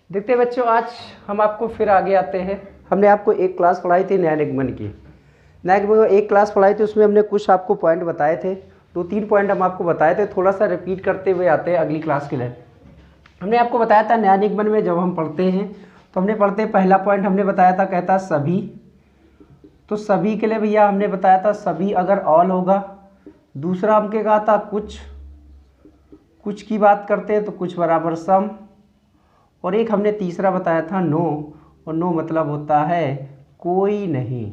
देखते हैं बच्चों, आज हम आपको फिर आगे आते हैं। हमने आपको एक क्लास पढ़ाई थी नया निगमन की। नया निगमन एक क्लास पढ़ाई थी, उसमें हमने कुछ आपको पॉइंट बताए थे, 2-3 पॉइंट हम आपको बताए थे। थोड़ा सा रिपीट करते हुए आते हैं अगली क्लास के लिए। हमने आपको बताया था नया निगमन में जब हम पढ़ते हैं तो हमने पढ़ते पहला पॉइंट हमने बताया था, कहता सभी। तो सभी के लिए भैया हमने बताया था सभी अगर ऑल होगा। दूसरा हमके कहा था कुछ, कुछ की बात करते हैं तो कुछ बराबर सम। और एक हमने तीसरा बताया था नो, और नो मतलब होता है कोई नहीं,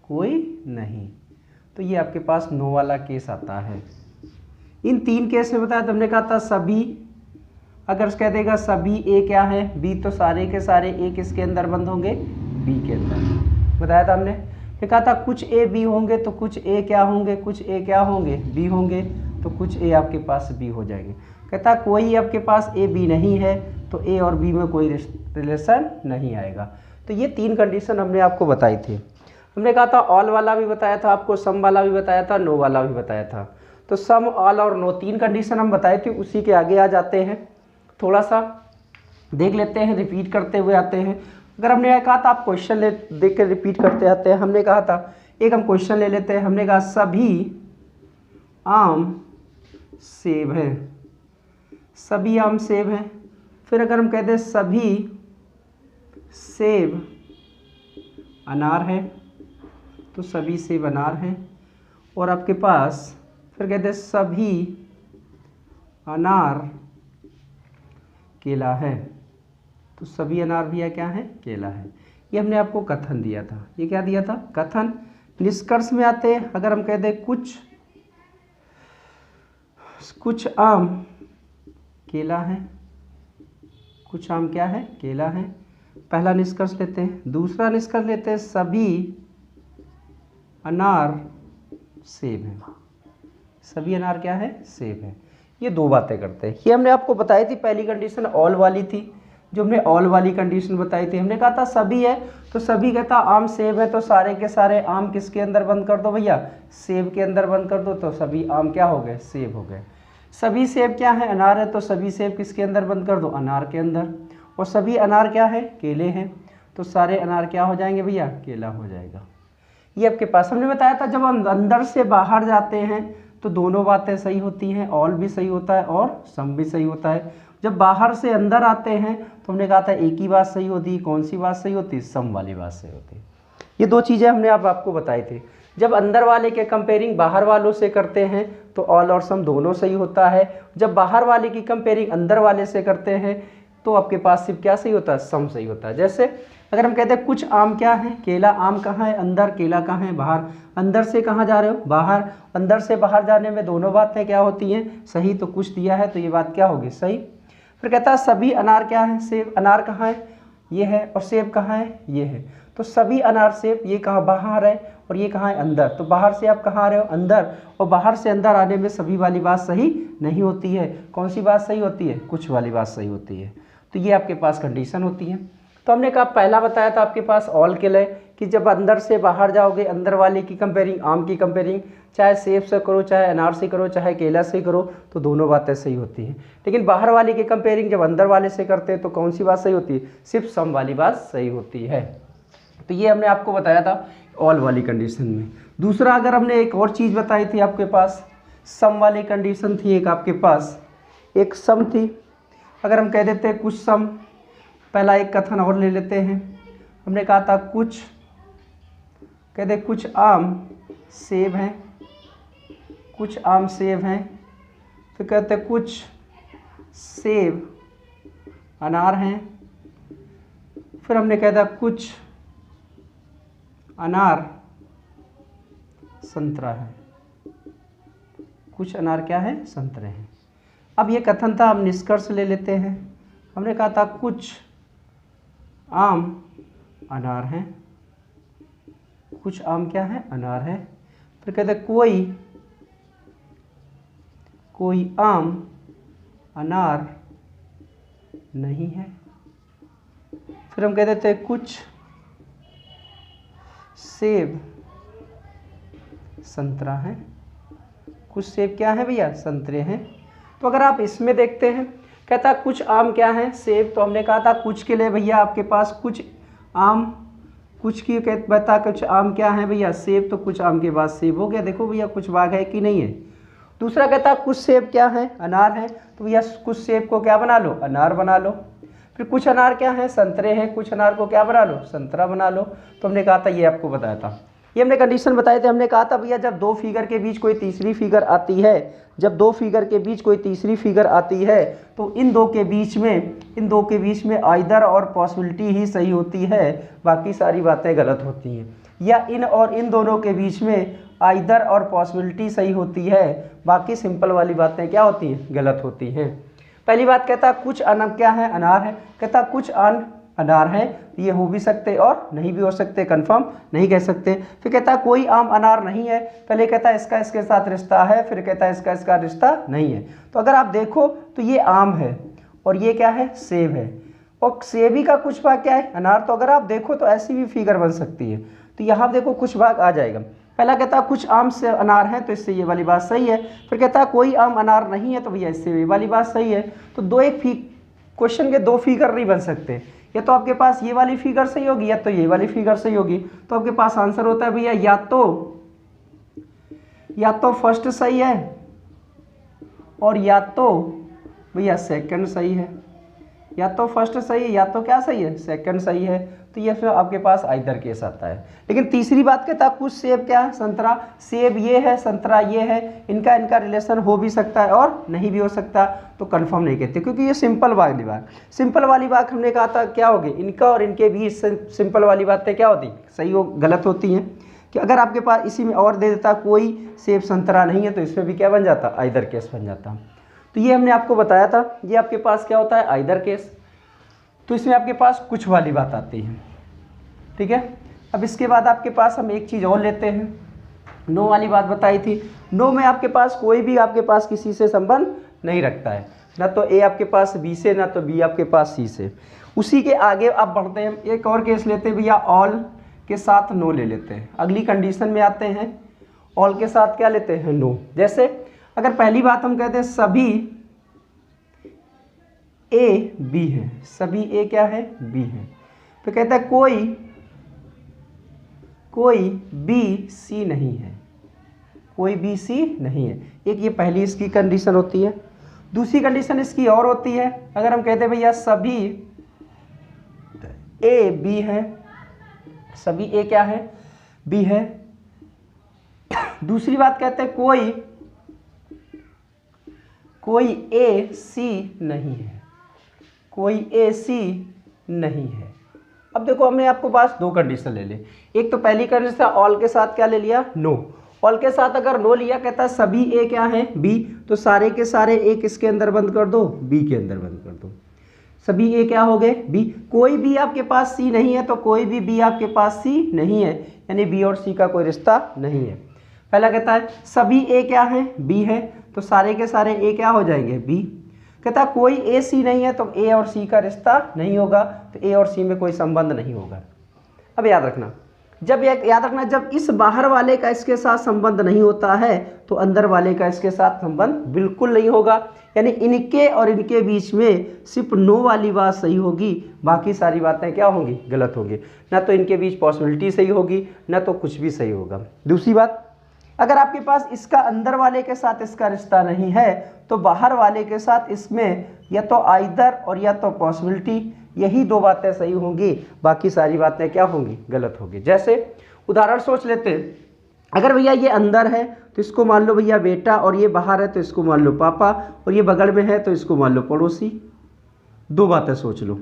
कोई नहीं। तो ये आपके पास नो वाला केस आता है। इन 3 केस में बताया तो हमने कहा था सभी अगर कह देगा सभी ए क्या है बी, तो सारे के सारे ए किसके अंदर बंद होंगे, बी के अंदर बताया था हमने। फिर कहा था कुछ ए बी होंगे तो कुछ ए क्या होंगे, कुछ ए क्या होंगे, बी होंगे, तो कुछ ए आपके पास बी हो जाएंगे। कहता कोई आपके पास ए बी नहीं है तो ए और बी में कोई रिलेशन नहीं आएगा। तो ये 3 कंडीशन हमने आपको बताई थी। हमने कहा था ऑल वाला भी बताया था आपको, सम वाला भी बताया था, नो वाला भी बताया था। तो सम, ऑल और नो 3 कंडीशन हम बताए थे। उसी के आगे आ जाते हैं, थोड़ा सा देख लेते हैं, रिपीट करते हुए आते हैं। अगर हमने कहा था आप क्वेश्चन ले देख के रिपीट करते आते हैं। हमने कहा था एक हम क्वेश्चन ले लेते हैं। हमने कहा सभी आम सेब हैं, सभी आम सेब हैं। फिर अगर हम कहते हैं सभी सेब अनार है तो सभी सेब अनार हैं। और आपके पास फिर कहते हैं सभी अनार केला है तो सभी अनार भी क्या है, केला है। ये हमने आपको कथन दिया था। ये क्या दिया था, कथन। निष्कर्ष में आते हैं। अगर हम कहते हैं कुछ आम केला है, कुछ आम क्या है, केला है, पहला निष्कर्ष लेते हैं। दूसरा निष्कर्ष लेते हैं सभी अनार सेब है, सभी अनार क्या है, सेब है। ये 2 बातें करते हैं। ये हमने आपको बताई थी। पहली कंडीशन ऑल वाली थी, जो हमने ऑल वाली कंडीशन बताई थी। हमने कहा था सभी है तो सभी कहता आम सेब है तो सारे के सारे आम किसके अंदर बंद कर दो भैया, सेब के अंदर बंद कर दो। तो सभी आम क्या हो गए, सेब हो गए। सभी सेब क्या है, अनार है तो सभी सेब किसके अंदर बंद कर दो, अनार के अंदर। और सभी अनार क्या है, केले हैं, तो सारे अनार क्या हो जाएंगे भैया, केला हो जाएगा। ये आपके पास हमने बताया था जब हम अंदर से बाहर जाते हैं तो दोनों बातें सही होती हैं, ऑल भी सही होता है और सम भी सही होता है। जब बाहर से अंदर आते हैं तो हमने कहा था एक ही बात सही होती है। कौन सी बात सही होती है, सम वाली बात सही होती है। ये 2 चीज़ें हमने आपको बताई थी। जब अंदर वाले के कंपेयरिंग बाहर वालों से करते हैं तो ऑल और सम दोनों सही होता है। जब बाहर वाले की कंपेयरिंग अंदर वाले से करते हैं तो आपके पास सिर्फ क्या सही होता है, सम सही होता है। जैसे अगर हम कहते हैं कुछ आम क्या है, केला। आम कहाँ है, अंदर, केला कहाँ है, बाहर। अंदर से कहाँ जा रहे हो, बाहर। अंदर से बाहर जाने में दोनों बातें क्या होती हैं, सही। तो कुछ दिया है तो ये बात क्या होगी, सही। फिर कहता है सभी अनार क्या है, सेब। अनार कहाँ है, ये है, और सेब कहाँ है, ये है। तो सभी अनार सेब, ये कहाँ बाहर है और ये कहाँ है, अंदर। तो बाहर से आप कहाँ आ रहे हो, अंदर। और बाहर से अंदर आने में सभी वाली बात सही नहीं होती है। कौन सी बात सही होती है, कुछ वाली बात सही होती है। तो ये आपके पास कंडीशन होती है। तो हमने कहा पहला बताया था आपके पास ऑल के लिए कि जब अंदर से बाहर जाओगे, अंदर वाले की कंपेयरिंग, आम की कंपेयरिंग चाहे सेब से करो, चाहे अनार से करो, चाहे केला से करो, तो दोनों बातें सही होती हैं। लेकिन बाहर वाले की कंपेयरिंग जब अंदर वाले से करते हैं तो कौन सी बात सही होती है, सिर्फ सम वाली बात सही होती है। तो ये हमने आपको बताया था ऑल वाली कंडीशन में। दूसरा अगर हमने एक और चीज़ बताई थी आपके पास, सम वाली कंडीशन थी एक आपके पास, एक सम थी। अगर हम कह देते हैं कुछ सम, पहला एक कथन और ले लेते हैं। हमने कहा था कुछ, कहते कुछ आम सेब हैं, कुछ आम सेब हैं। फिर कहते कुछ सेब अनार हैं। फिर हमने कहा था कुछ अनार संतरा है, कुछ अनार क्या है, संतरे हैं। अब ये कथन था, हम निष्कर्ष ले लेते हैं। हमने कहा था कुछ आम अनार हैं, कुछ आम क्या है, अनार है। फिर कहते कोई आम अनार नहीं है। फिर हम कह देते हैं कुछ सेब संतरा है, कुछ सेब क्या है भैया, संतरे हैं। तो अगर आप इसमें देखते हैं कहता कुछ आम क्या है, सेब। तो हमने कहा था कुछ के लिए भैया आपके पास कुछ आम, कुछ की बता कुछ आम क्या है भैया, सेब। तो कुछ आम के बाद सेब हो गया। देखो भैया कुछ भाग है कि नहीं है। दूसरा कहता कुछ सेब क्या है, अनार है। तो भैया कुछ सेब को क्या बना लो, अनार बना लो। फिर कुछ अनार क्या है, संतरे हैं। कुछ अनार को क्या बना लो, संतरा बना लो। तो हमने कहा था ये आपको बताया था, ये हमने कंडीशन बताए थे। हमने कहा था भैया जब दो फिगर के बीच कोई तीसरी फिगर आती है, जब दो फिगर के बीच कोई तीसरी फिगर आती है तो इन दो के बीच में आइदर और पॉसिबिलिटी ही सही होती है, बाकी सारी बातें गलत होती हैं। या इन और इन दोनों के बीच में आइदर और पॉसिबिलिटी सही होती है, बाकी सिंपल वाली बातें क्या होती हैं, गलत होती हैं। पहली बात कहता कुछ क्या है, अनार है। कहता कुछ अनार है, ये हो भी सकते और नहीं भी हो सकते, कंफर्म नहीं कह सकते। फिर कहता है कोई आम अनार नहीं है। पहले कहता है इसका इसके साथ रिश्ता है, फिर कहता है इसका इसका रिश्ता नहीं है। तो अगर आप देखो तो ये आम है और ये क्या है, सेब है। और सेबी का कुछ भाग क्या है, अनार। तो अगर आप देखो तो ऐसी भी फिगर बन सकती है। तो यहाँ देखो कुछ भाग आ जाएगा। पहला कहता है कुछ आम से अनार है, तो इससे ये वाली बात सही है। फिर कहता है कोई आम अनार नहीं है, तो भैया इससे ये वाली बात सही है। तो दो एक क्वेश्चन के दो फिगर नहीं बन सकते, या तो आपके पास ये वाली फिगर सही होगी या तो ये वाली फिगर सही होगी। तो आपके पास आंसर होता है भैया या तो फर्स्ट सही है और या तो भैया सेकंड सही है। या तो फर्स्ट सही है या तो क्या सही है, सेकंड सही है। तो ये फिर आपके पास आइदर केस आता है। लेकिन तीसरी बात कहता है कुछ सेब क्या है, संतरा। सेब ये है, संतरा ये है, इनका रिलेशन हो भी सकता है और नहीं भी हो सकता। तो कंफर्म नहीं कहते, क्योंकि ये सिंपल वाली बात हमने कहा था क्या होगी, इनका और इनके बीच सिंपल वाली बातें क्या होती, सही हो गलत होती हैं। कि अगर आपके पास इसी में और दे देता कोई सेब संतरा नहीं है, तो इसमें भी क्या बन जाता, आइदर केस बन जाता। तो ये हमने आपको बताया था, ये आपके पास क्या होता है, आइदर केस। तो इसमें आपके पास कुछ वाली बात आती है, ठीक है। अब इसके बाद आपके पास हम एक चीज़ और लेते हैं, नो वाली बात बताई थी। नो में आपके पास कोई भी आपके पास किसी से संबंध नहीं रखता है, ना तो ए आपके पास बी से, ना तो बी आपके पास सी से। उसी के आगे आप बढ़ते हैं, एक और केस लेते हैं भैया, ऑल के साथ नो ले लेते हैं। अगली कंडीशन में आते हैं, ऑल के साथ क्या लेते हैं, नो। जैसे अगर पहली बात हम कहते हैं सभी ए बी है, सभी ए क्या है, बी है। तो कहता है कोई बी सी नहीं है, कोई बी सी नहीं है। एक ये पहली इसकी कंडीशन होती है। दूसरी कंडीशन इसकी और होती है, अगर हम कहते हैं भैया सभी ए बी है, सभी ए क्या है, बी है। दूसरी बात कहते हैं कोई ए सी नहीं है, कोई ए सी नहीं है। अब देखो हमने आपको पास दो कंडीशन ले ली। एक तो पहली कंडीशन ऑल के साथ क्या ले लिया, नो। ऑल के साथ अगर नो लिया, कहता है सभी ए क्या है, बी। तो सारे के सारे ए किसके अंदर बंद कर दो, बी के अंदर बंद कर दो। सभी ए क्या हो गए, बी। कोई बी आपके पास सी नहीं है, तो कोई भी बी आपके पास सी नहीं है, यानी बी और सी का कोई रिश्ता नहीं है। पहला कहता है सभी ए क्या है, बी है, तो सारे के सारे ए क्या हो जाएंगे, बी। कहता है कोई ए सी नहीं है, तो ए और सी का रिश्ता नहीं होगा, तो ए और सी में कोई संबंध नहीं होगा। अब याद रखना, जब इस बाहर वाले का इसके साथ संबंध नहीं होता है, तो अंदर वाले का इसके साथ संबंध बिल्कुल नहीं होगा। यानी इनके और इनके बीच में सिर्फ नो वाली बात सही होगी, बाकी सारी बातें क्या होंगी, गलत होंगी। ना तो इनके बीच पॉसिबिलिटी सही होगी, ना तो कुछ भी सही होगा। दूसरी बात, अगर आपके पास इसका अंदर वाले के साथ इसका रिश्ता नहीं है, तो बाहर वाले के साथ इसमें या तो आइदर और या तो पॉसिबिलिटी, यही दो बातें सही होंगी, बाकी सारी बातें क्या होंगी, गलत होंगी। जैसे उदाहरण सोच लेते हैं, अगर भैया ये अंदर है तो इसको मान लो भैया बेटा, और ये बाहर है तो इसको मान लो पापा, और ये बगल में है तो इसको मान लो पड़ोसी। दो बातें सोच लो,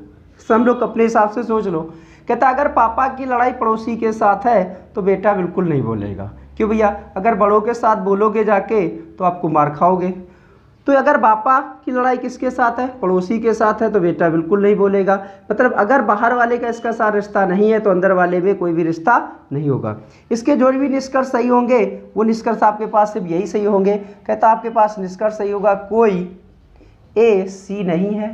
सब लोग अपने हिसाब से सोच लो। कहता अगर पापा की लड़ाई पड़ोसी के साथ है तो बेटा बिल्कुल नहीं बोलेगा, क्यों भैया, अगर बड़ों के साथ बोलोगे जाके तो आपको मार खाओगे। तो अगर पापा की लड़ाई किसके साथ है, पड़ोसी के साथ है, तो बेटा बिल्कुल नहीं बोलेगा। मतलब अगर बाहर वाले का इसका साथ रिश्ता नहीं है, तो अंदर वाले में कोई भी रिश्ता नहीं होगा। इसके जो भी निष्कर्ष सही होंगे, वो निष्कर्ष आपके पास सिर्फ यही सही होंगे। कहता आपके पास निष्कर्ष सही होगा, कोई ए सी नहीं है,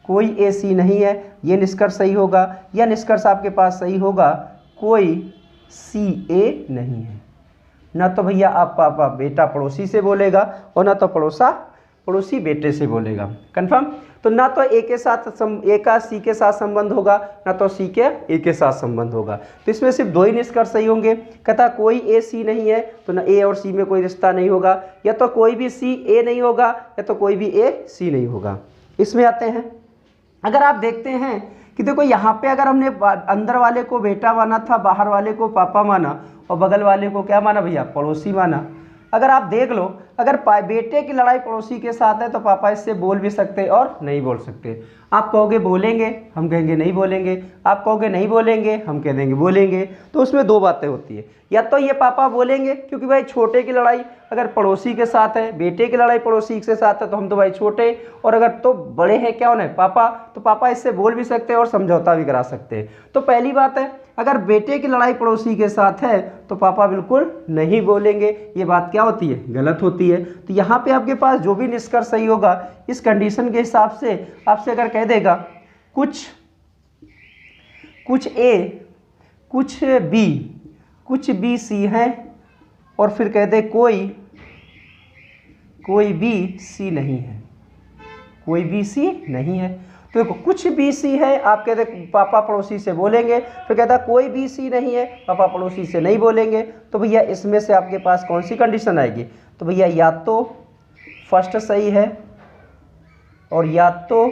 कोई ए सी नहीं है, ये निष्कर्ष सही होगा। या निष्कर्ष आपके पास सही होगा, कोई सी ए नहीं है। ना तो भैया आप पापा बेटा पड़ोसी से बोलेगा, और ना तो पड़ोसी बेटे से बोलेगा। कंफर्म। तो ना तो ए का सी के साथ संबंध होगा, ना तो सी के ए के साथ संबंध होगा। तो इसमें सिर्फ दो ही निष्कर्ष सही होंगे। कहता कोई ए सी नहीं है, तो ना ए और सी में कोई रिश्ता नहीं होगा, या तो कोई भी सी ए नहीं होगा, या तो कोई भी ए सी नहीं होगा। इसमें आते हैं, अगर आप देखते हैं कि देखो यहाँ पे अगर हमने अंदर वाले को बेटा माना था, बाहर वाले को पापा माना, और बगल वाले को क्या माना भैया, पड़ोसी माना। अगर आप देख लो, अगर बेटे की लड़ाई पड़ोसी के साथ है तो पापा इससे बोल भी सकते और नहीं बोल सकते। आप कहोगे बोलेंगे, हम कहेंगे नहीं बोलेंगे। आप कहोगे नहीं बोलेंगे, हम कह देंगे बोलेंगे। तो उसमें दो बातें होती है, या तो ये पापा बोलेंगे क्योंकि भाई छोटे की लड़ाई अगर पड़ोसी के साथ है, बेटे की लड़ाई पड़ोसी के साथ है, तो हम तो भाई छोटे, और अगर तो बड़े हैं क्या उन्हें पापा, तो पापा इससे बोल भी सकते हैं और समझौता भी करा सकते हैं। तो पहली बात है, अगर बेटे की लड़ाई पड़ोसी के साथ है तो पापा बिल्कुल नहीं बोलेंगे। ये बात क्या होती है, गलत होती है। तो यहाँ पे आपके पास जो भी निष्कर्ष सही होगा इस कंडीशन के हिसाब से, आपसे अगर कह देगा कुछ ए, कुछ बी सी है, और फिर कह दे कोई बी सी नहीं है, कोई बी सी नहीं है। तो देखो कुछ बी सी है, आप कहते पापा पड़ोसी से बोलेंगे, फिर कहता कोई बी सी नहीं है, पापा पड़ोसी से नहीं बोलेंगे। तो भैया इसमें से आपके पास कौन सी कंडीशन आएगी, तो भैया या तो फर्स्ट सही है और या तो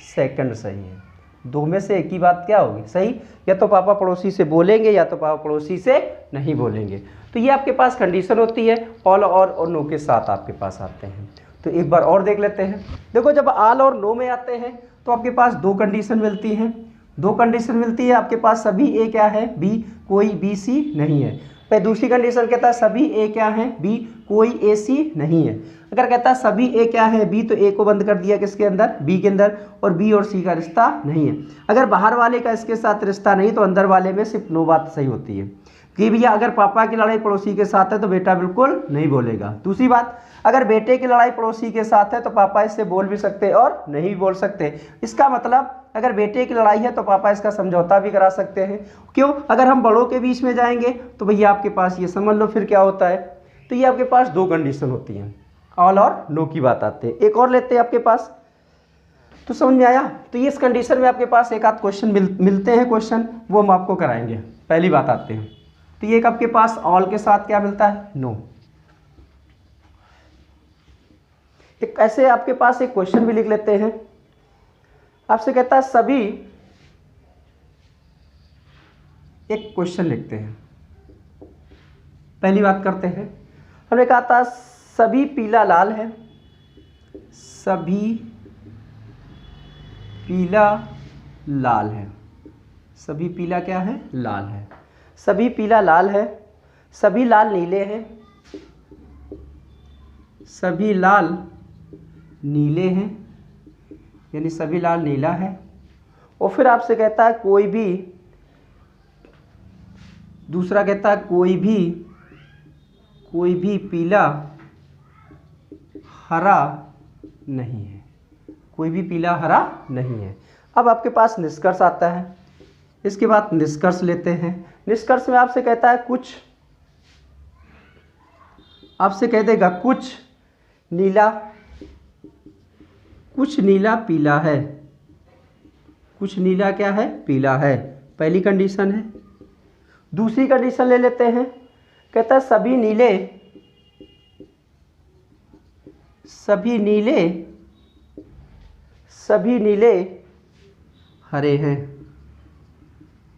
सेकंड सही है। दो में से एक ही बात क्या होगी सही, या तो पापा पड़ोसी से बोलेंगे या तो पापा पड़ोसी से नहीं बोलेंगे। तो ये आपके पास कंडीशन होती है, ऑल और नो के साथ आपके पास आते हैं। तो एक बार और देख लेते हैं। देखो जब ऑल और नो में आते हैं तो आपके पास दो कंडीशन मिलती हैं। दो कंडीशन मिलती है आपके पास, सभी ए क्या है, बी, कोई बी सी नहीं है। फिर दूसरी कंडीशन कहता है सभी ए क्या है, बी, कोई ए सी नहीं है। अगर कहता है सभी ए क्या है, बी, तो ए को बंद कर दिया किसके अंदर, बी के अंदर, और बी और सी का रिश्ता नहीं है। अगर बाहर वाले का इसके साथ रिश्ता नहीं तो अंदर वाले में सिर्फ नो बात सही होती है कि भैया अगर पापा की लड़ाई पड़ोसी के साथ है तो बेटा बिल्कुल नहीं बोलेगा। दूसरी बात, अगर बेटे की लड़ाई पड़ोसी के साथ है तो पापा इससे बोल भी सकते और नहीं बोल सकते। इसका मतलब अगर बेटे की लड़ाई है तो पापा इसका समझौता भी करा सकते हैं। क्यों, अगर हम बड़ों के बीच में जाएंगे तो भैया आपके पास ये समझ लो फिर क्या होता है। तो ये आपके पास दो कंडीशन होती हैं, ऑल और नो की बात आते हैं। एक और लेते हैं आपके पास, तो समझ में आया। तो ये इस कंडीशन में आपके पास एक आध क्वेश्चन मिलते हैं, क्वेश्चन वो हम आपको कराएंगे। पहली बात आते हैं, तो ये एक आपके पास ऑल के साथ क्या मिलता है, नो। एक ऐसे आपके पास एक क्वेश्चन भी लिख लेते हैं, आपसे कहता है सभी, एक क्वेश्चन लिखते हैं। पहली बात करते हैं, हमने कहा था सभी पीला लाल है, सभी पीला लाल है, सभी पीला क्या है, लाल है, सभी पीला लाल है, सभी लाल नीले हैं, सभी लाल नीले हैं, यानी सभी लाल नीला है। और फिर आपसे कहता है कोई भी, दूसरा कहता है कोई भी पीला हरा नहीं है, कोई भी पीला हरा नहीं है। अब आपके पास निष्कर्ष आता है, इसके बाद निष्कर्ष लेते हैं। निष्कर्ष में आपसे कहता है कुछ, आपसे कह देगा कुछ नीला पीला है, कुछ नीला क्या है, पीला है, पहली कंडीशन है। दूसरी कंडीशन ले लेते हैं, कहता है सभी नीले हरे हैं,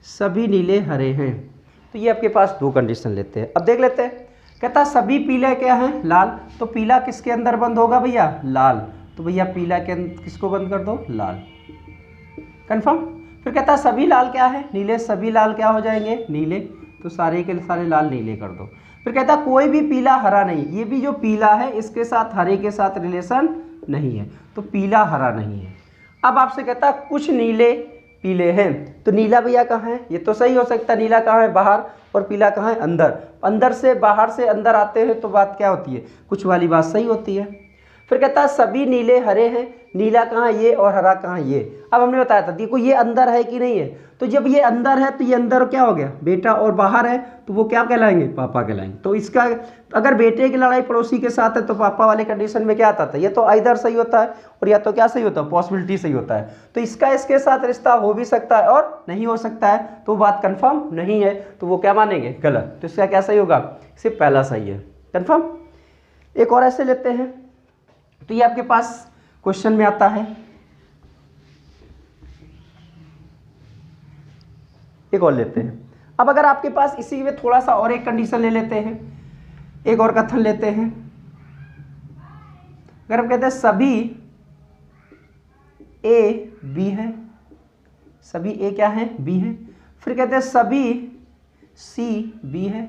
सभी नीले हरे हैं। तो ये आपके पास दो कंडीशन लेते हैं। अब देख लेते हैं, कहता है सभी पीले क्या हैं, लाल, तो पीला किसके अंदर बंद होगा भैया, लाल, तो भैया पीला के अंदर किसको बंद कर दो, लाल, कंफर्म। फिर कहता है सभी लाल क्या है, नीले, सभी लाल क्या हो जाएंगे, नीले, तो सारे के सारे लाल नीले कर दो। फिर कहता है कोई भी पीला हरा नहीं, ये भी जो पीला है इसके साथ हरे के साथ रिलेशन नहीं है, तो पीला हरा नहीं है। अब आपसे कहता है कुछ नीले पीले हैं, तो नीला भैया कहाँ है, ये तो सही हो सकता है, नीला कहाँ है, बाहर, और पीला कहाँ है, अंदर। अंदर से बाहर से अंदर आते हैं तो बात क्या होती है, कुछ वाली बात सही होती है। फिर कहता है सभी नीले हरे हैं, नीला कहाँ ये और हरा कहाँ ये। अब हमने बताया था देखो ये अंदर है कि नहीं है, तो जब ये अंदर है तो ये अंदर क्या हो गया बेटा, और बाहर है तो वो क्या कहलाएंगे, पापा कहलाएंगे। तो इसका अगर बेटे की लड़ाई पड़ोसी के साथ है तो पापा वाले कंडीशन में क्या आता था, ये तो इधर सही होता है और या तो क्या सही होता है, पॉसिबिलिटी सही होता है। तो इसका इसके साथ रिश्ता हो भी सकता है और नहीं हो सकता है, तो बात कंफर्म नहीं है, तो वो क्या मानेंगे, गलत। तो इसका क्या सही होगा, सिर्फ पहला सही है, कंफर्म। एक और ऐसे लेते हैं, तो ये आपके पास क्वेश्चन में आता है। एक और लेते हैं। अब अगर आपके पास इसी में थोड़ा सा और एक कंडीशन ले लेते हैं, एक और कथन लेते हैं। अगर हम कहते हैं सभी ए बी है, सभी ए क्या है, बी है। फिर कहते हैं सभी सी बी है,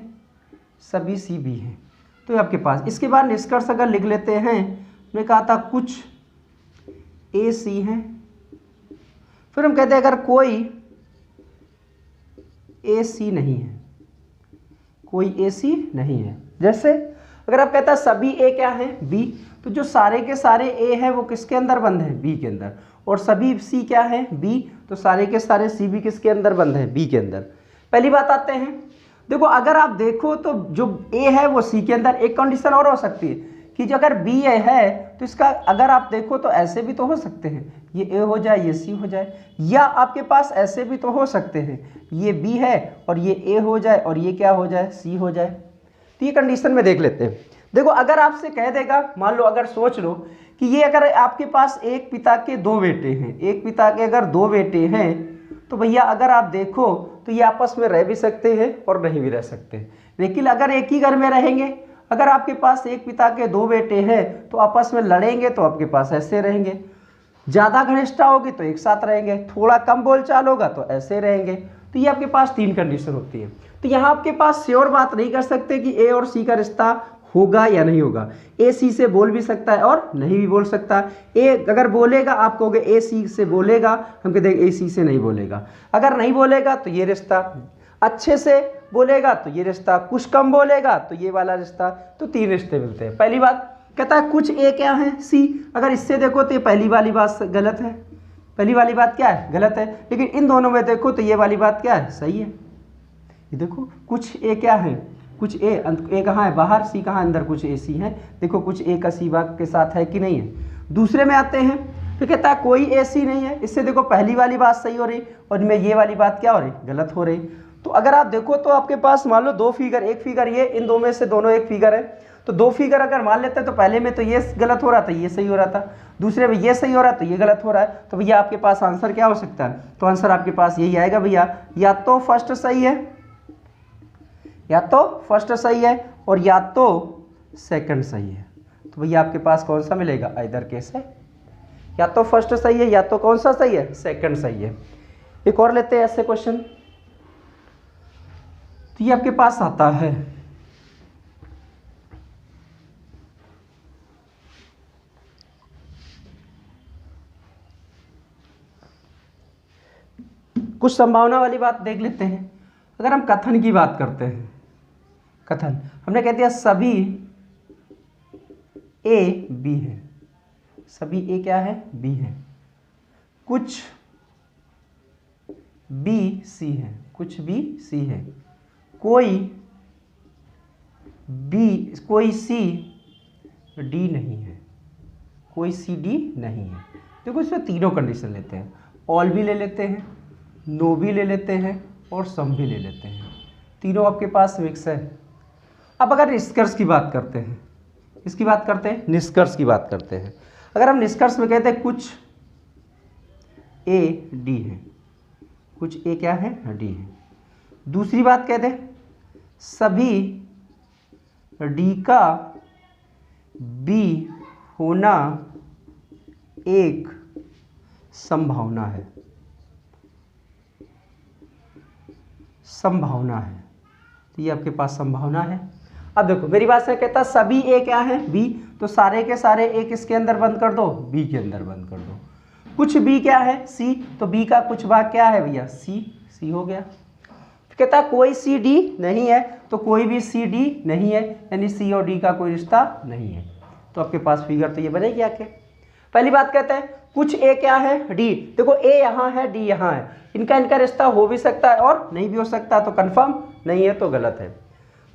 सभी सी बी है। तो आपके पास इसके बाद निष्कर्ष अगर लिख लेते हैं, मैंने कहा था कुछ ए सी है। फिर हम कहते हैं अगर कोई ए सी नहीं है, कोई ए सी नहीं है। जैसे अगर आप कहते हैं सभी ए क्या है, बी, तो जो सारे के सारे ए है वो किसके अंदर बंद है, बी के अंदर। और सभी सी क्या है, बी, तो सारे के सारे सी भी किसके अंदर बंद है, बी के अंदर। पहली बात आते हैं, देखो अगर आप देखो तो जो ए है वो सी के अंदर। एक कंडीशन और हो सकती है कि जो अगर बी ए है तो इसका अगर आप देखो तो ऐसे भी तो हो सकते हैं, ये ए हो जाए ये सी हो जाए, या आपके पास ऐसे भी तो हो सकते हैं, ये बी है और ये ए हो जाए और ये क्या हो जाए, सी हो जाए। तो ये कंडीशन में देख लेते हैं। देखो अगर आपसे कह देगा, मान लो अगर सोच लो कि ये अगर आपके पास एक पिता के दो बेटे हैं, एक पिता के अगर दो बेटे हैं, तो भैया अगर आप देखो तो ये आपस में रह भी सकते हैं और नहीं भी रह सकते। लेकिन अगर एक ही घर में रहेंगे, अगर आपके पास एक पिता के दो बेटे हैं तो आपस में लड़ेंगे तो आपके पास ऐसे रहेंगे, ज़्यादा घनिष्ठता होगी तो एक साथ रहेंगे, थोड़ा कम बोलचाल होगा तो ऐसे रहेंगे। तो ये आपके पास तीन कंडीशन होती है। तो यहाँ आपके पास श्योर बात नहीं कर सकते कि ए और सी का रिश्ता होगा या नहीं होगा। ए सी से बोल भी सकता है और नहीं भी बोल सकता। ए अगर बोलेगा आप कहोगे ए सी से बोलेगा, हम कहते हैं ए सी से नहीं बोलेगा। अगर नहीं बोलेगा तो ये रिश्ता, अच्छे से बोलेगा तो ये रिश्ता, कुछ कम बोलेगा तो ये वाला रिश्ता। तो तीन रिश्ते मिलते हैं। पहली बात कहता है कुछ ए क्या है, सी। अगर इससे देखो तो ये पहली वाली बात गलत है, पहली वाली बात क्या है, गलत है। लेकिन इन दोनों में देखो तो ये वाली बात क्या है, सही है। ये देखो कुछ ए क्या है, कुछ ए कहाँ है, बाहर, सी कहाँ अंदर, कुछ ए सी है। देखो कुछ ए का सी बात के साथ है कि नहीं है। दूसरे में आते हैं, तो कहता है कोई ए सी नहीं है। इससे देखो पहली वाली बात सही हो रही और इनमें ये वाली बात क्या हो रही, गलत हो रही। तो अगर आप देखो तो आपके पास मान लो दो फिगर, एक फिगर ये, इन दो में से दोनों एक फिगर है। तो दो फिगर अगर मान लेते हैं तो पहले में तो ये गलत हो रहा था, ये सही हो रहा था, दूसरे में ये सही हो रहा है तो ये गलत हो रहा है। तो भैया आपके पास आंसर क्या हो सकता है, तो आंसर आपके पास यही आएगा भैया, या तो फर्स्ट सही है, या तो फर्स्ट सही है और या तो सेकंड सही है। तो भैया आपके पास कौन सा मिलेगा, आइदर केस है, या तो फर्स्ट सही है या तो कौन सा सही है, सेकंड सही है। एक और लेते हैं ऐसे क्वेश्चन, तो ये आपके पास आता है, कुछ संभावना वाली बात देख लेते हैं। अगर हम कथन की बात करते हैं, कथन हमने कह दिया सभी ए बी है, सभी ए क्या है, बी है। कुछ बी सी है, कुछ बी सी है। कोई बी, कोई सी डी नहीं है, कोई सी डी नहीं है। देखो इसमें तीनों कंडीशन लेते हैं, ऑल भी ले लेते हैं, नो भी ले लेते हैं और सम भी ले लेते हैं। तीनों आपके पास मिक्स है। अब अगर निष्कर्ष की बात करते हैं, इसकी बात करते हैं, निष्कर्ष की बात करते हैं। अगर हम निष्कर्ष में कहते हैं कुछ ए डी है, कुछ ए क्या है, डी है। दूसरी बात कहते हैं सभी डी का बी होना एक संभावना है, संभावना है। तो ये आपके पास संभावना है। अब देखो मेरी बात से कहता सभी ए क्या है, बी, तो सारे के सारे ए किसके अंदर बंद कर दो, बी के अंदर बंद कर दो। कुछ बी क्या है, सी, तो बी का कुछ भाग क्या है भैया, सी, सी हो गया। कहता कोई सी डी नहीं है, तो कोई भी सी डी नहीं है, यानी सी और डी का कोई रिश्ता नहीं है। तो आपके पास फिगर तो ये बनेगी आके। पहली बात कहते हैं कुछ ए क्या है, डी। देखो ए यहाँ है, डी यहाँ है, इनका रिश्ता हो भी सकता है और नहीं भी हो सकता, तो कंफर्म नहीं है तो गलत है।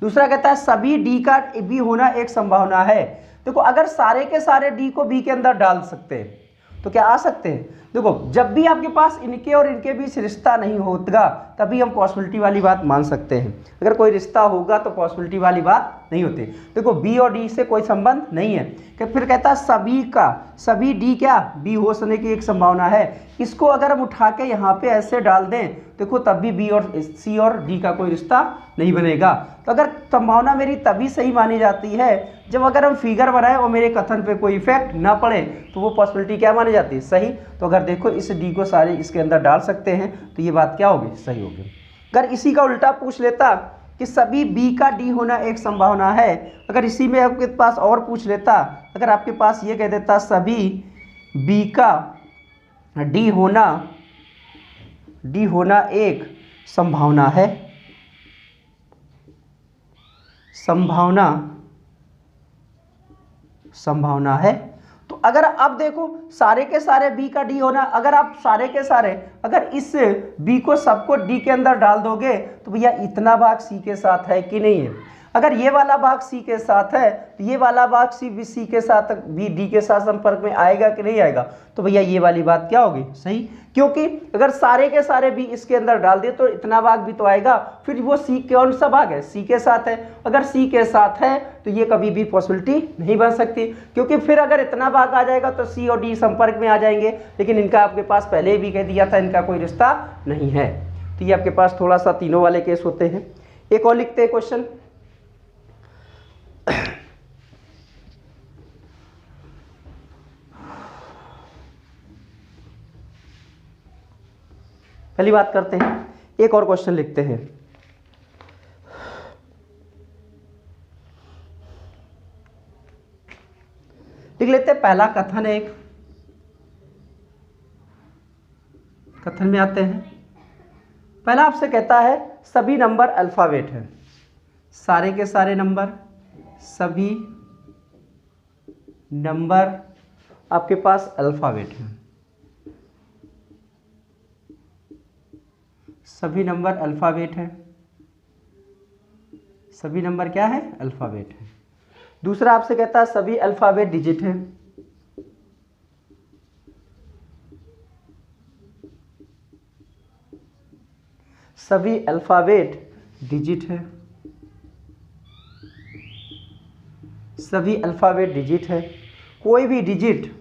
दूसरा कहता है सभी डी का बी होना एक संभावना है। देखो अगर सारे के सारे डी को बी के अंदर डाल सकते हैं तो क्या आ सकते हैं। देखो जब भी आपके पास इनके और इनके बीच रिश्ता नहीं होगा तभी हम पॉसिबिलिटी वाली बात मान सकते हैं। अगर कोई रिश्ता होगा तो पॉसिबिलिटी वाली बात नहीं होती। देखो बी और डी से कोई संबंध नहीं है कि फिर कहता है सभी डी क्या बी होने की एक संभावना है। इसको अगर हम उठा के यहाँ पे ऐसे डाल दें देखो तब भी बी और सी और डी का कोई रिश्ता नहीं बनेगा। तो अगर संभावना मेरी तभी सही मानी जाती है जब अगर हम फिगर बनाएं और मेरे कथन पे कोई इफेक्ट ना पड़े तो वो पॉसिबिलिटी क्या मानी जाती है, सही। तो अगर देखो इस डी को सारे इसके अंदर डाल सकते हैं तो ये बात क्या होगी, सही होगी। अगर इसी का उल्टा पूछ लेता कि सभी बी का डी होना एक संभावना है, अगर इसी में आपके पास और पूछ लेता, अगर आपके पास ये कह देता सभी बी का डी होना एक संभावना है, संभावना है। तो अगर अब देखो सारे के सारे बी का डी होना, अगर आप सारे के सारे अगर इस बी को सबको डी के अंदर डाल दोगे तो भैया इतना भाग सी के साथ है कि नहीं है। अगर ये वाला भाग सी के साथ है तो ये वाला भाग सी के साथ बी डी के साथ संपर्क में आएगा कि नहीं आएगा, तो भैया ये वाली बात क्या होगी, सही। क्योंकि अगर सारे के सारे बी इसके अंदर डाल दिए तो इतना भाग भी तो आएगा। फिर वो सी कौन सा भाग है, सी के साथ है। अगर सी के साथ है तो ये कभी भी पॉसिबिलिटी नहीं बन सकती, क्योंकि फिर अगर इतना भाग आ जाएगा तो सी और डी संपर्क में आ जाएंगे, लेकिन इनका आपके पास पहले भी कह दिया था इनका कोई रिश्ता नहीं है। तो ये आपके पास थोड़ा सा तीनों वाले केस होते हैं। एक और लिखते हैं क्वेश्चन। पहली बात करते हैं, एक और क्वेश्चन लिखते हैं। लिख लेते हैं पहला कथन। एक कथन में आते हैं। पहला आपसे कहता है सभी नंबर अल्फाबेट हैं, सारे के सारे नंबर, सभी नंबर आपके पास अल्फाबेट हैं, सभी नंबर अल्फाबेट है, सभी नंबर क्या है, अल्फाबेट है। दूसरा आपसे कहता है सभी अल्फाबेट डिजिट है, सभी अल्फाबेट डिजिट है, सभी अल्फाबेट डिजिट है। कोई भी डिजिट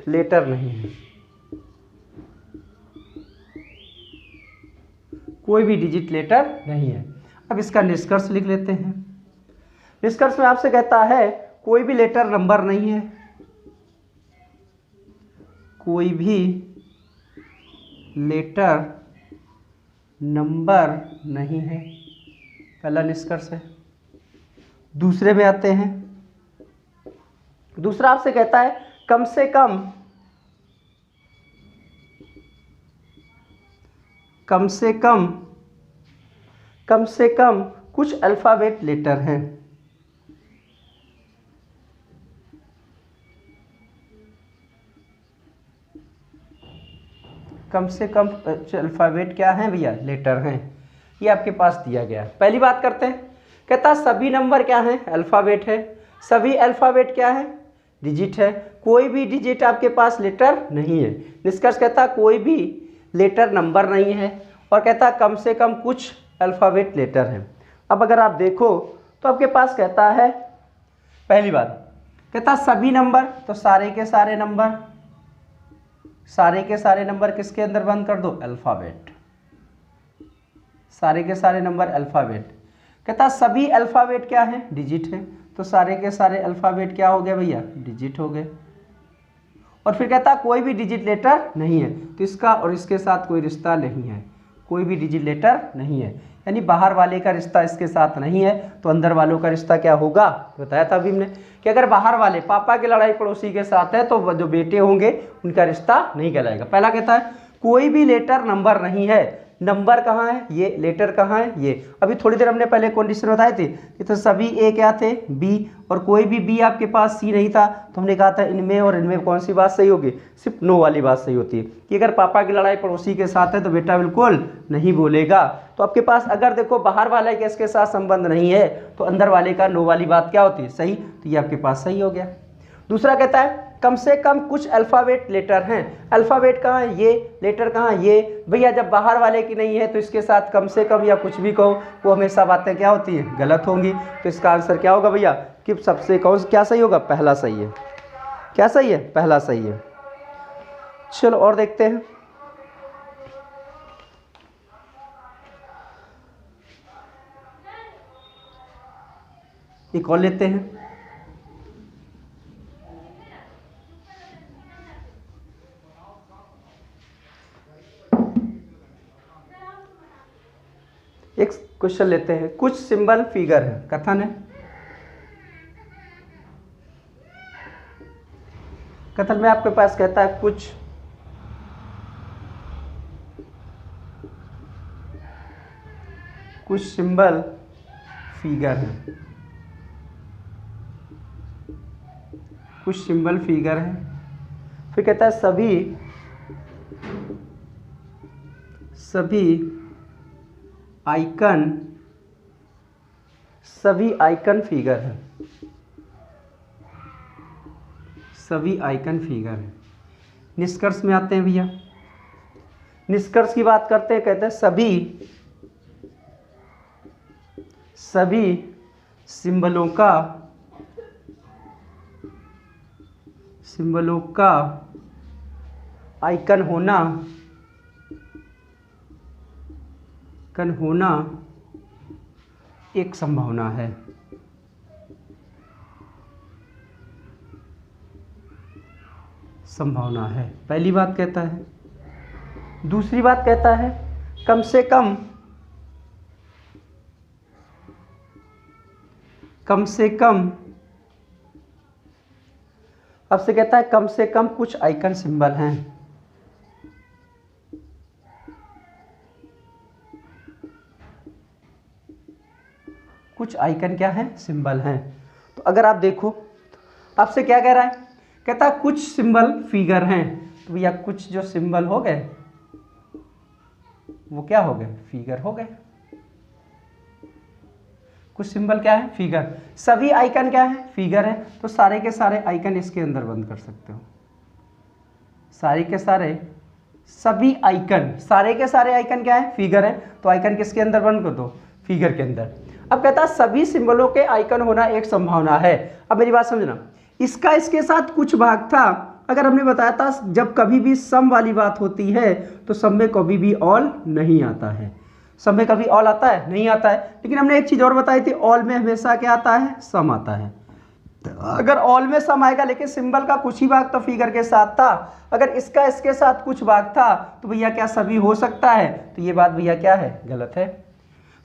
लेटर नहीं है, कोई भी डिजिट लेटर नहीं है। अब इसका निष्कर्ष लिख लेते हैं। निष्कर्ष में आपसे कहता है कोई भी लेटर नंबर नहीं है, कोई भी लेटर नंबर नहीं है, पहला निष्कर्ष है। दूसरे में आते हैं। दूसरा आपसे कहता है कम से कम कुछ अल्फाबेट लेटर हैं, कम से कम अल्फाबेट क्या हैं भैया, लेटर हैं। ये आपके पास दिया गया है। पहली बात करते हैं, कहता सभी नंबर क्या हैं, अल्फाबेट है, सभी अल्फाबेट क्या है, डिजिट है, कोई भी डिजिट आपके पास लेटर नहीं है। निष्कर्ष कहता कोई भी लेटर नंबर नहीं है, और कहता कम से कम कुछ अल्फाबेट लेटर हैं। अब अगर आप देखो तो आपके पास कहता है पहली बात कहता सभी नंबर, तो सारे के सारे नंबर, सारे के सारे नंबर किसके अंदर बंद कर दो, अल्फाबेट, सारे के सारे नंबर अल्फाबेट। कहता सभी अल्फाबेट क्या है, डिजिट है, तो सारे के सारे अल्फाबेट क्या हो गए भैया, डिजिट हो गए। और फिर कहता कोई भी डिजिट लेटर नहीं है, तो इसका और इसके साथ कोई रिश्ता नहीं है, कोई भी डिजिट लेटर नहीं है, यानी बाहर वाले का रिश्ता इसके साथ नहीं है, तो अंदर वालों का रिश्ता क्या होगा, बताया था अभी हमने कि अगर बाहर वाले पापा की लड़ाई पड़ोसी के साथ है तो जो बेटे होंगे उनका रिश्ता नहीं कहलाएगा। पहला कहता है कोई भी लेटर नंबर नहीं है। नंबर कहाँ है, ये लेटर कहाँ है, ये। अभी थोड़ी देर हमने पहले कंडीशन बताई थी कि तो सभी ए क्या थे, बी, और कोई भी बी आपके पास सी नहीं था, तो हमने कहा था इनमें और इनमें कौन सी बात सही होगी, सिर्फ नो वाली बात सही होती है कि अगर पापा की लड़ाई पड़ोसी के साथ है तो बेटा बिल्कुल नहीं बोलेगा। तो आपके पास अगर देखो बाहर वाले के इसके साथ संबंध नहीं है तो अंदर वाले का नो वाली बात क्या होती है, सही, तो ये आपके पास सही हो गया। दूसरा कहता है कम से कम कुछ अल्फ़ाबेट लेटर हैं। अल्फ़ाबेट कहाँ है, ये, लेटर कहाँ है, ये। भैया जब बाहर वाले की नहीं है तो इसके साथ कम से कम या कुछ भी कहो वो हमेशा बातें क्या होती हैं, गलत होंगी। तो इसका आंसर क्या होगा भैया कि सबसे कौन क्या सही होगा, पहला सही है। क्या सही है, पहला सही है। चलो और देखते हैं। एक और लेते हैं। एक क्वेश्चन लेते हैं। कुछ सिंबल फिगर है, कथन है। कथन में आपके पास कहता है कुछ सिंबल फिगर है, कुछ सिंबल फिगर है। फिर कहता है सभी आइकन फिगर है, सभी आइकन फिगर है। निष्कर्ष में आते हैं भैया। निष्कर्ष की बात करते हैं, कहते हैं सभी सिंबलों का आइकन होना एक संभावना है। संभावना है, पहली बात कहता है। दूसरी बात कहता है कम से कम अब से कहता है कम से कम कुछ आइकन सिंबल हैं। कुछ आइकन क्या है, सिंबल हैं। तो अगर आप देखो आपसे क्या कह रहा है, कहता है कुछ सिंबल फिगर हैं। तो भैया कुछ जो सिंबल हो गए वो क्या हो गए, फिगर हो गए। कुछ सिंबल क्या है, फिगर। सभी आइकन क्या है, फिगर है। तो सारे के सारे आइकन इसके अंदर बंद कर सकते हो। सारे के सारे सभी आइकन, सारे के सारे आइकन क्या है, फिगर है। तो आइकन किसके अंदर बंद कर दो, फिगर के अंदर। अब कहता है सभी सिंबलों के आइकन होना एक संभावना है। अब मेरी बात समझना, इसका इसके साथ कुछ भाग था। अगर हमने बताया था जब कभी भी सम वाली बात होती है तो सम में कभी भी ऑल नहीं आता है। सम में कभी ऑल आता है, नहीं आता है। लेकिन हमने एक चीज़ और बताई थी, ऑल में हमेशा क्या आता है, सम आता है। अगर ऑल में सम आएगा लेकिन सिंबल का कुछ ही भाग तो फिगर के साथ था, अगर इसका इसके साथ कुछ भाग था तो भैया क्या सभी हो सकता है, तो ये बात भैया क्या है, गलत है।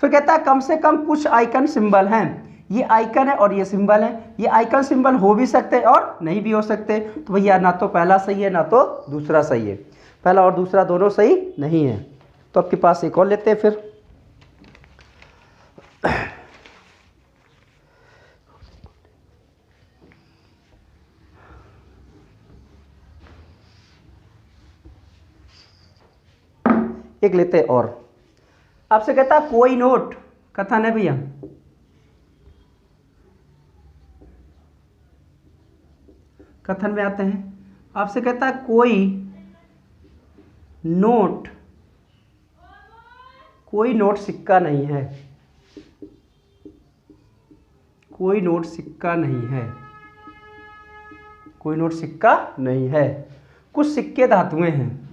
फिर कहता है कम से कम कुछ आइकन सिंबल हैं। ये आइकन है और ये सिंबल है। ये आइकन सिंबल हो भी सकते हैं और नहीं भी हो सकते। तो भैया ना तो पहला सही है ना तो दूसरा सही है। पहला और दूसरा दोनों सही नहीं है। तो आपके पास एक और लेते हैं फिर। एक लेते हैं और। आपसे कहता है कोई नोट, कथन है भैया, कथन में आते हैं। आपसे कहता है कोई नोट सिक्का नहीं है। कोई नोट सिक्का नहीं है। कोई नोट सिक्का नहीं है। कुछ सिक्के धातुएं हैं।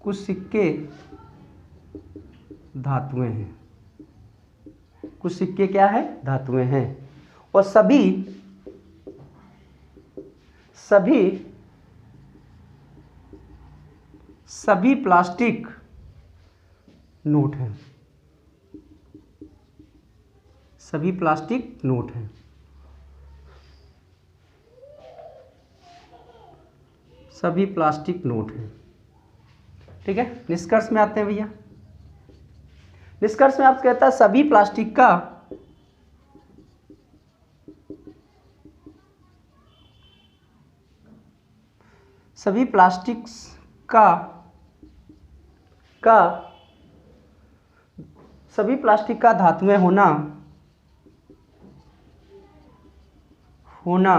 कुछ सिक्के धातुएं हैं। कुछ सिक्के क्या है, धातुएं हैं। और सभी प्लास्टिक नोट हैं। सभी प्लास्टिक नोट हैं। सभी प्लास्टिक नोट हैं। ठीक है, निष्कर्ष में आते हैं भैया। निष्कर्ष में आपसे कहता है सभी प्लास्टिक का सभी प्लास्टिक्स सभी प्लास्टिक का धातुएं होना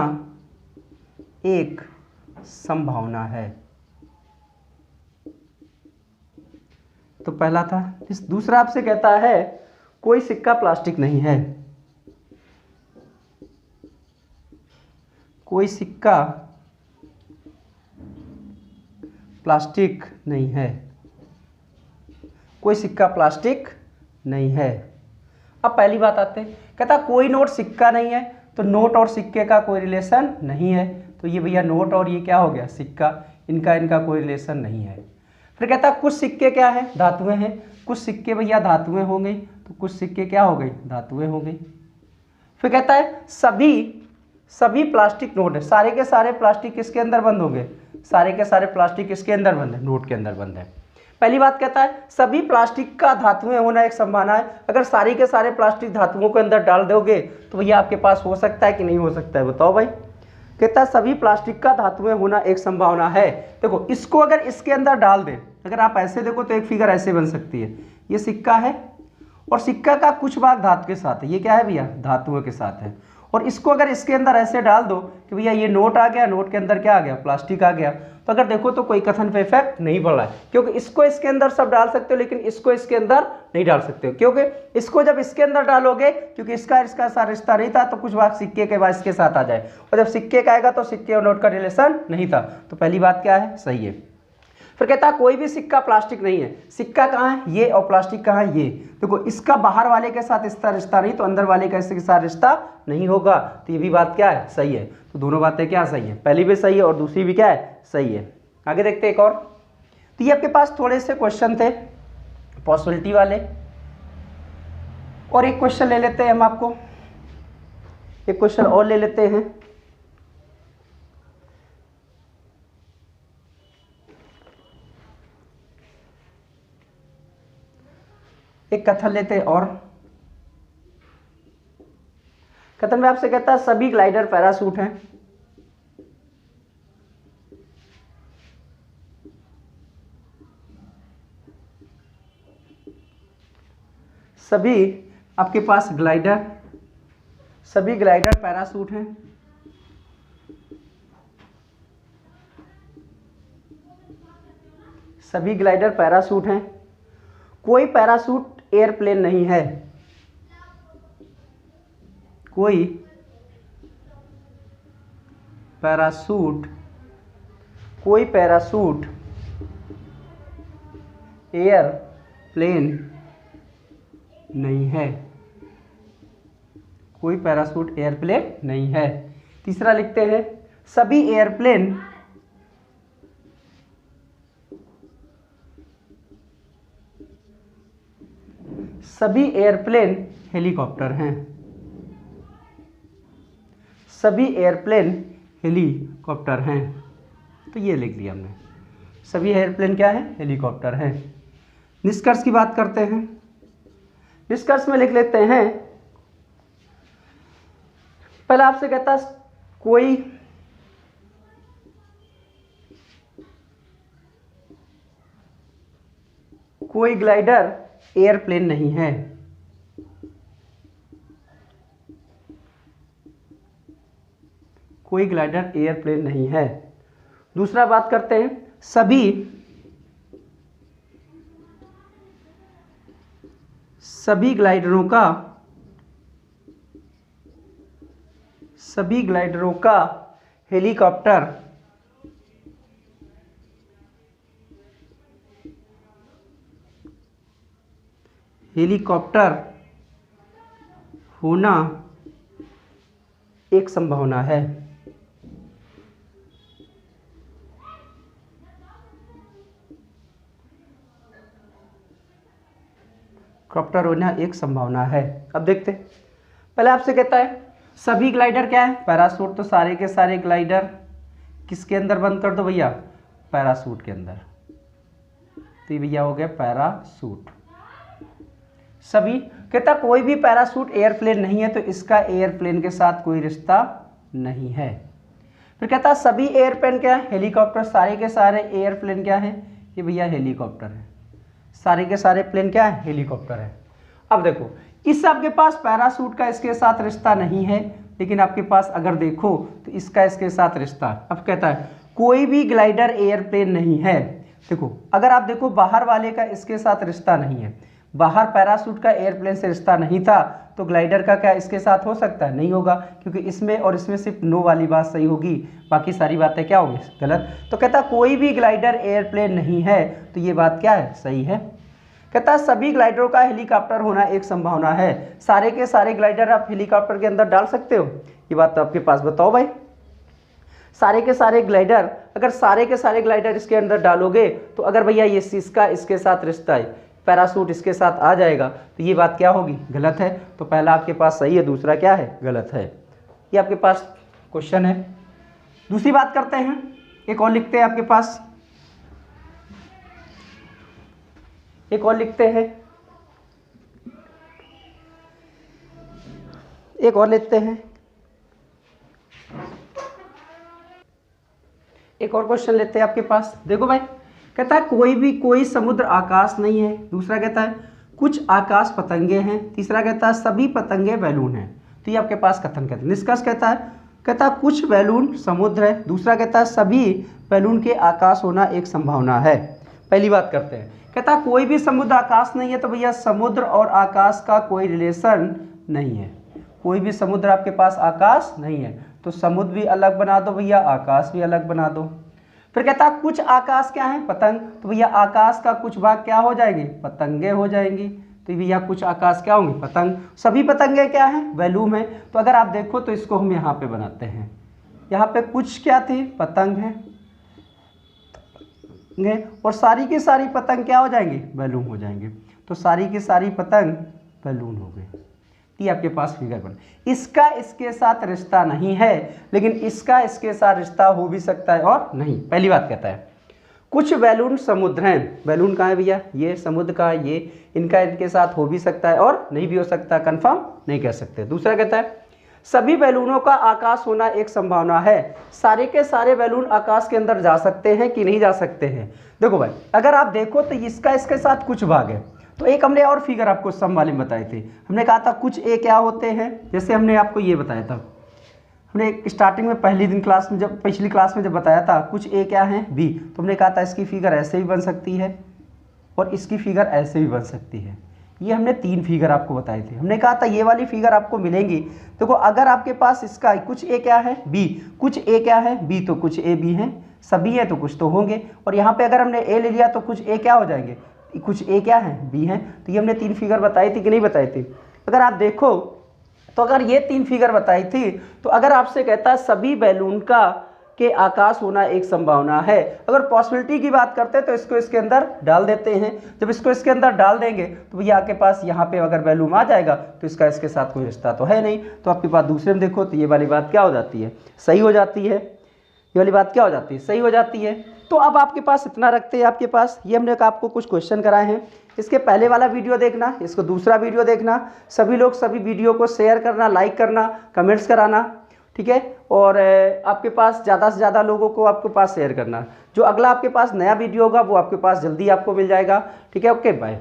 एक संभावना है। तो पहला था। इस दूसरा आपसे कहता है कोई सिक्का प्लास्टिक नहीं है। कोई सिक्का प्लास्टिक नहीं है। कोई सिक्का प्लास्टिक नहीं है। अब पहली बात आते हैं, कहता कोई नोट सिक्का नहीं है, तो नोट और सिक्के का कोई रिलेशन नहीं है। तो ये भैया नोट और ये क्या हो गया, सिक्का, इनका कोई रिलेशन नहीं है। फिर कहता कुछ सिक्के क्या है, धातुएं हैं। कुछ सिक्के भैया धातुएं हो गई, तो कुछ सिक्के क्या हो गई, धातुएं हो गई। फिर कहता है सभी प्लास्टिक नोट है। सारे के सारे प्लास्टिक किसके अंदर बंद होंगे, सारे के सारे प्लास्टिक किसके अंदर बंद है, नोट के अंदर बंद है। पहली बात कहता है सभी प्लास्टिक का धातुएं होना एक संभावना है। अगर सारे के सारे प्लास्टिक धातुओं के अंदर डाल दोगे तो भैया आपके पास हो सकता है कि नहीं हो सकता है, बताओ भाई। कहता है सभी प्लास्टिक का धातुएं होना एक संभावना है। देखो इसको अगर इसके अंदर डाल दें, अगर आप ऐसे देखो तो एक फिगर ऐसे बन सकती है। ये सिक्का है और सिक्का का कुछ भाग धातु के साथ है। ये क्या है भैया, धातुओं के साथ है। और इसको अगर इसके अंदर ऐसे डाल दो कि भैया ये नोट आ गया, नोट के अंदर क्या आ गया, प्लास्टिक आ गया, तो अगर देखो तो कोई कथन पे इफेक्ट नहीं पड़ रहा है, क्योंकि इसको इसके अंदर सब डाल सकते हो लेकिन इसको इसके अंदर नहीं डाल सकते हो। क्योंकि इसको जब इसके अंदर डालोगे, क्योंकि इसका साथ रिश्ता नहीं था, तो कुछ भाग सिक्के के बाद इसके साथ आ जाए, और जब सिक्के का आएगा तो सिक्के और नोट का रिलेशन नहीं था। तो पहली बात क्या है, सही है। फिर कहता है कोई भी सिक्का प्लास्टिक नहीं है। सिक्का कहाँ है, ये, और प्लास्टिक कहाँ है, ये। देखो इसका बाहर वाले के साथ इसका रिश्ता नहीं, तो अंदर वाले का इसके साथ रिश्ता नहीं होगा। तो ये भी बात क्या है, सही है। तो दोनों बातें क्या सही है, पहली भी सही है और दूसरी भी क्या है, सही है। आगे देखते हैं एक और। तो ये आपके पास थोड़े से क्वेश्चन थे पॉसिबिलिटी वाले, और एक क्वेश्चन ले लेते हैं हम, आपको एक क्वेश्चन और ले लेते हैं। एक कथन लेते हैं और। कथन में आपसे कहता है सभी ग्लाइडर पैराशूट हैं। सभी आपके पास सभी ग्लाइडर पैराशूट हैं। सभी ग्लाइडर पैराशूट हैं। कोई पैराशूट एयरप्लेन नहीं है। कोई पैराशूट एयरप्लेन नहीं है। कोई पैराशूट एयरप्लेन नहीं है। तीसरा लिखते हैं सभी एयरप्लेन हेलीकॉप्टर हैं। सभी एयरप्लेन हेलीकॉप्टर हैं। तो ये लिख लिया हमने, सभी एयरप्लेन क्या है, हेलीकॉप्टर हैं। निष्कर्ष की बात करते हैं। निष्कर्ष में लिख लेते हैं, पहले आपसे कहता है कोई ग्लाइडर एयरप्लेन नहीं है। कोई ग्लाइडर एयरप्लेन नहीं है। दूसरा बात करते हैं सभी ग्लाइडरों का हेलीकॉप्टर होना एक संभावना है। हेलीकॉप्टर होना एक संभावना है। अब देखते हैं, पहले आपसे कहता है सभी ग्लाइडर क्या है, पैराशूट। तो सारे के सारे ग्लाइडर किसके अंदर बंद कर दो भैया, पैरासूट के अंदर। तो ये भैया हो गया पैरासूट। सभी कहता कोई भी पैरासूट एयरप्लेन नहीं है तो इसका एयरप्लेन के साथ कोई रिश्ता नहीं है। फिर कहता सभी एयरप्लेन क्या है, हेलीकॉप्टर। सारे के सारे एयरप्लेन क्या है, ये भैया हेलीकॉप्टर है। सारे के सारे प्लेन क्या है, हेलीकॉप्टर है। अब देखो इस आपके पास पैरासूट का इसके साथ रिश्ता नहीं है, लेकिन आपके पास अगर देखो तो इसका इसके साथ रिश्ता। अब कहता है कोई भी ग्लाइडर एयरप्लेन नहीं है। देखो अगर आप देखो बाहर वाले का इसके साथ रिश्ता नहीं है, बाहर पैरासूट का एयरप्लेन से रिश्ता नहीं था, तो ग्लाइडर का क्या इसके साथ हो सकता है, नहीं होगा, क्योंकि इसमें और इसमें सिर्फ नो वाली बात सही होगी, बाकी सारी बातें क्या होंगी, गलत। तो कहता कोई भी ग्लाइडर एयरप्लेन नहीं है, तो ये बात क्या है, सही है। कहता सभी ग्लाइडरों का हेलीकॉप्टर होना एक संभावना है। सारे के सारे ग्लाइडर आप हेलीकॉप्टर के अंदर डाल सकते हो, ये बात तो आपके पास, बताओ भाई। सारे के सारे ग्लाइडर, अगर सारे के सारे ग्लाइडर इसके अंदर डालोगे तो अगर भैया ये इसका इसके साथ रिश्ता है, पैरासूट इसके साथ आ जाएगा, तो ये बात क्या होगी, गलत है। तो पहला आपके पास सही है, दूसरा क्या है, गलत है। ये आपके पास क्वेश्चन है। दूसरी बात करते हैं, एक और लिखते हैं आपके पास, एक और लिखते हैं, एक और लेते हैं, एक और क्वेश्चन लेते हैं आपके पास। देखो भाई कहता है कोई समुद्र आकाश नहीं है। दूसरा कहता है कुछ आकाश पतंगे हैं। तीसरा कहता है सभी पतंगे बैलून हैं। तो ये आपके पास कथन कहते हैं। निष्कर्ष कहता है कुछ बैलून समुद्र है। दूसरा कहता है सभी बैलून के आकाश होना एक संभावना है। पहली बात करते हैं, कहता है कोई भी समुद्र आकाश नहीं है, तो भैया समुद्र और आकाश का कोई रिलेशन नहीं है। कोई भी समुद्र आपके पास आकाश नहीं है, तो समुद्र भी अलग बना दो भैया, आकाश भी अलग बना दो। फिर कहता है कुछ आकाश क्या है, पतंग। तो भैया आकाश का कुछ भाग क्या हो जाएंगे, पतंगे हो जाएंगी। तो भैया कुछ आकाश क्या होंगे, पतंग। सभी पतंगे क्या है, बैलून है। तो अगर आप देखो तो इसको हम यहाँ पे बनाते हैं, यहाँ पे कुछ क्या थी, पतंग है, और सारी की सारी पतंग क्या हो जाएंगे, बैलून हो जाएंगे। तो सारी की सारी पतंग बैलून हो गए। ये आपके पास फिगर बन। इसका इसके साथ रिश्ता नहीं है, लेकिन इसका इसके साथ रिश्ता हो भी सकता है और नहीं। पहली बात कहता है कुछ बैलून समुद्र हैं। बैलून कहाँ है भैया, ये समुद्र का, ये इनका इनके साथ हो भी सकता है और नहीं भी हो सकता, कंफर्म नहीं कह सकते। दूसरा कहता है सभी बैलूनों का आकाश होना एक संभावना है। सारे के सारे बैलून आकाश के अंदर जा सकते हैं कि नहीं जा सकते हैं। देखो भाई अगर आप देखो तो इसका इसके साथ कुछ भाग है। तो एक हमने और फिगर आपको सम वाले में बताए थे, हमने कहा था कुछ ए क्या होते हैं, जैसे हमने आपको ये बताया था, हमने स्टार्टिंग में पहली दिन क्लास में जब पिछली क्लास में जब बताया था कुछ ए क्या है, बी। तो हमने कहा था इसकी फिगर ऐसे भी बन सकती है और इसकी फिगर ऐसे भी बन सकती है। ये हमने 3 फिगर आपको बताए थे। हमने कहा था ये वाली फिगर आपको मिलेंगी। देखो अगर आपके पास इसका कुछ ए क्या है, बी, कुछ ए क्या है, बी, तो कुछ ए बी हैं, सभी है तो कुछ तो होंगे। और यहाँ पे अगर हमने ए ले लिया तो कुछ ए क्या हो जाएंगे, कुछ ए क्या है, बी है। तो ये हमने 3 फिगर बताई थी कि नहीं बताई थी। अगर आप देखो तो अगर ये 3 फिगर बताई थी, तो अगर आपसे कहता है सभी बैलून का के आकाश होना एक संभावना है, अगर पॉसिबिलिटी की बात करते हैं तो इसको इसके अंदर डाल देते हैं। जब इसको इसके अंदर डाल देंगे तो भैया आपके पास यहाँ पे अगर बैलून आ जाएगा तो इसका इसके साथ कोई रिश्ता तो है नहीं। तो आपके पास दूसरे में देखो तो ये वाली बात क्या हो जाती है, सही हो जाती है। ये वाली बात क्या हो जाती है, सही हो जाती है। तो अब आपके पास इतना रखते हैं, आपके पास ये हमने आपको कुछ क्वेश्चन कराए हैं। इसके पहले वाला वीडियो देखना, इसको दूसरा वीडियो देखना। सभी लोग सभी वीडियो को शेयर करना, लाइक करना, कमेंट्स कराना, ठीक है। और आपके पास ज़्यादा से ज़्यादा लोगों को आपके पास शेयर करना। जो अगला आपके पास नया वीडियो होगा वो आपके पास जल्दी आपको मिल जाएगा, ठीक है। Okay bye.